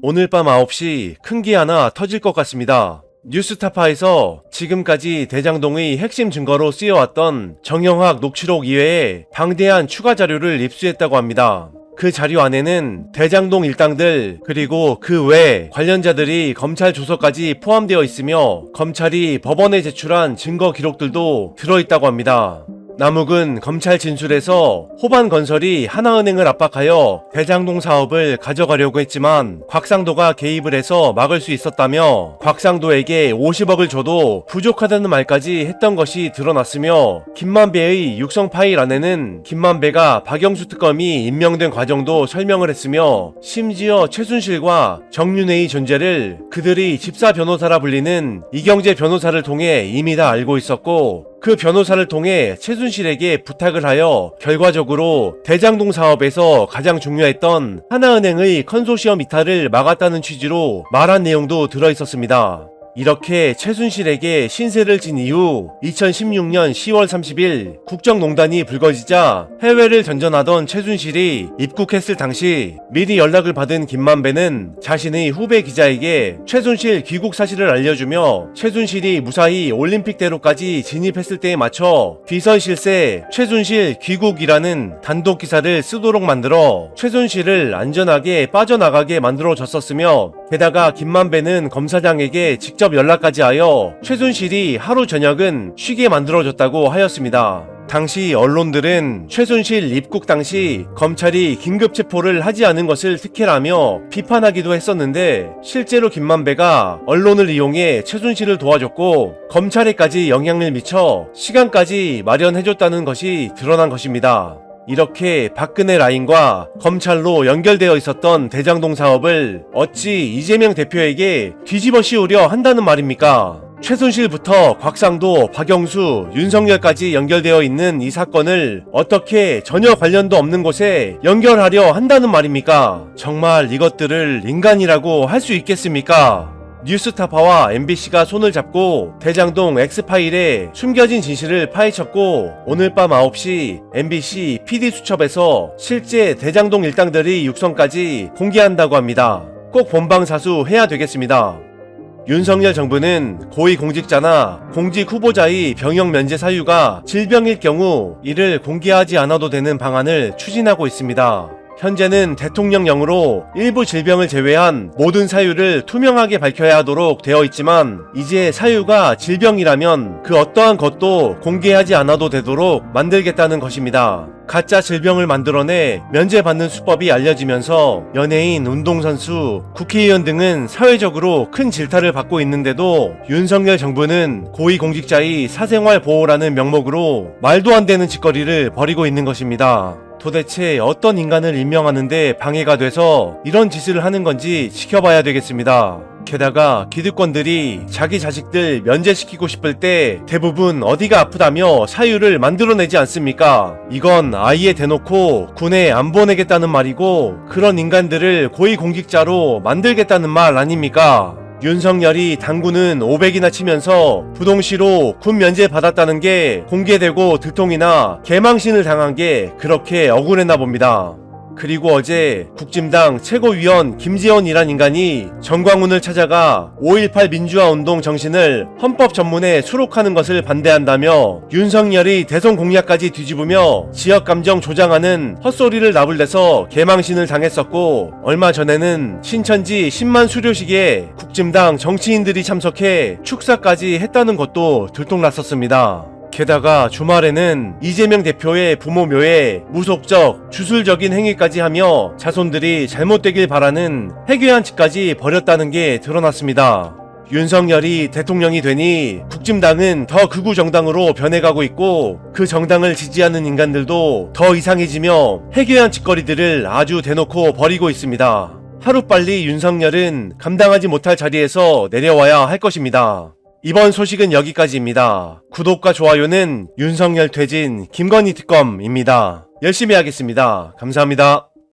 오늘 밤 9시 큰 게 하나 터질 것 같습니다. 뉴스타파에서 지금까지 대장동의 핵심 증거로 쓰여왔던 정영학 녹취록 이외에 방대한 추가 자료를 입수했다고 합니다. 그 자료 안에는 대장동 일당들 그리고 그 외 관련자들이 검찰 조서까지 포함되어 있으며 검찰이 법원에 제출한 증거 기록들도 들어있다고 합니다. 남욱은 검찰 진술에서 호반건설이 하나은행을 압박하여 대장동 사업을 가져가려고 했지만 곽상도가 개입을 해서 막을 수 있었다며 곽상도에게 50억을 줘도 부족하다는 말까지 했던 것이 드러났으며 김만배의 육성 파일 안에는 김만배가 박영수 특검이 임명된 과정도 설명을 했으며 심지어 최순실과 정윤회의 존재를 그들이 집사 변호사라 불리는 이경재 변호사를 통해 이미 다 알고 있었고 그 변호사를 통해 최순실에게 부탁을 하여 결과적으로 대장동 사업에서 가장 중요했던 하나은행의 컨소시엄 이탈을 막았다는 취지로 말한 내용도 들어있었습니다. 이렇게 최순실에게 신세를 진 이후 2016년 10월 30일 국정농단이 불거지자 해외를 전전하던 최순실이 입국했을 당시 미리 연락을 받은 김만배는 자신의 후배 기자에게 최순실 귀국 사실을 알려주며 최순실이 무사히 올림픽대로까지 진입했을 때에 맞춰 비선실세 최순실 귀국이라는 단독 기사를 쓰도록 만들어 최순실을 안전하게 빠져나가게 만들어줬었으며 게다가 김만배는 검사장에게 직접 연락까지 하여 최순실이 하루 저녁은 쉬게 만들어줬다고 하였습니다. 당시 언론들은 최순실 입국 당시 검찰이 긴급 체포를 하지 않은 것을 특혜라며 비판하기도 했었는데 실제로 김만배가 언론을 이용해 최순실을 도와줬고 검찰에까지 영향을 미쳐 시간까지 마련해줬다는 것이 드러난 것입니다. 이렇게 박근혜 라인과 검찰로 연결되어 있었던 대장동 사업을 어찌 이재명 대표에게 뒤집어 씌우려 한다는 말입니까? 최순실부터 곽상도, 박영수, 윤석열까지 연결되어 있는 이 사건을 어떻게 전혀 관련도 없는 곳에 연결하려 한다는 말입니까? 정말 이것들을 인간이라고 할 수 있겠습니까? 뉴스타파와 MBC가 손을 잡고 대장동 X파일에 숨겨진 진실을 파헤쳤고 오늘 밤 9시 MBC PD수첩에서 실제 대장동 일당들의 육성까지 공개한다고 합니다. 꼭 본방사수 해야 되겠습니다. 윤석열 정부는 고위공직자나 공직 후보자의 병역 면제 사유가 질병일 경우 이를 공개하지 않아도 되는 방안을 추진하고 있습니다. 현재는 대통령령으로 일부 질병을 제외한 모든 사유를 투명하게 밝혀야 하도록 되어 있지만 이제 사유가 질병이라면 그 어떠한 것도 공개하지 않아도 되도록 만들겠다는 것입니다. 가짜 질병을 만들어내 면제받는 수법이 알려지면서 연예인, 운동선수, 국회의원 등은 사회적으로 큰 질타를 받고 있는데도 윤석열 정부는 고위공직자의 사생활 보호라는 명목으로 말도 안 되는 짓거리를 벌이고 있는 것입니다. 도대체 어떤 인간을 임명하는데 방해가 돼서 이런 짓을 하는 건지 지켜봐야 되겠습니다. 게다가 기득권들이 자기 자식들 면제시키고 싶을 때 대부분 어디가 아프다며 사유를 만들어내지 않습니까? 이건 아예 대놓고 군에 안 보내겠다는 말이고 그런 인간들을 고위공직자로 만들겠다는 말 아닙니까? 윤석열이 당구는 500이나 치면서 부동시로 군 면제 받았다는 게 공개되고 들통이나 개망신을 당한 게 그렇게 억울했나 봅니다. 그리고 어제 국진당 최고위원 김재원이란 인간이 정광훈을 찾아가 5.18 민주화운동 정신을 헌법 전문에 수록하는 것을 반대한다며 윤석열이 대선 공약까지 뒤집으며 지역감정 조장하는 헛소리를 나불대서 개망신을 당했었고 얼마 전에는 신천지 10만 수료식에 국진당 정치인들이 참석해 축사까지 했다는 것도 들통났었습니다. 게다가 주말에는 이재명 대표의 부모 묘에 무속적, 주술적인 행위까지 하며 자손들이 잘못되길 바라는 해괴한 짓까지 벌였다는 게 드러났습니다. 윤석열이 대통령이 되니 국진당은 더 극우 정당으로 변해가고 있고 그 정당을 지지하는 인간들도 더 이상해지며 해괴한 짓거리들을 아주 대놓고 벌이고 있습니다. 하루빨리 윤석열은 감당하지 못할 자리에서 내려와야 할 것입니다. 이번 소식은 여기까지입니다. 구독과 좋아요는 윤석열 퇴진 김건희 특검입니다. 열심히 하겠습니다. 감사합니다.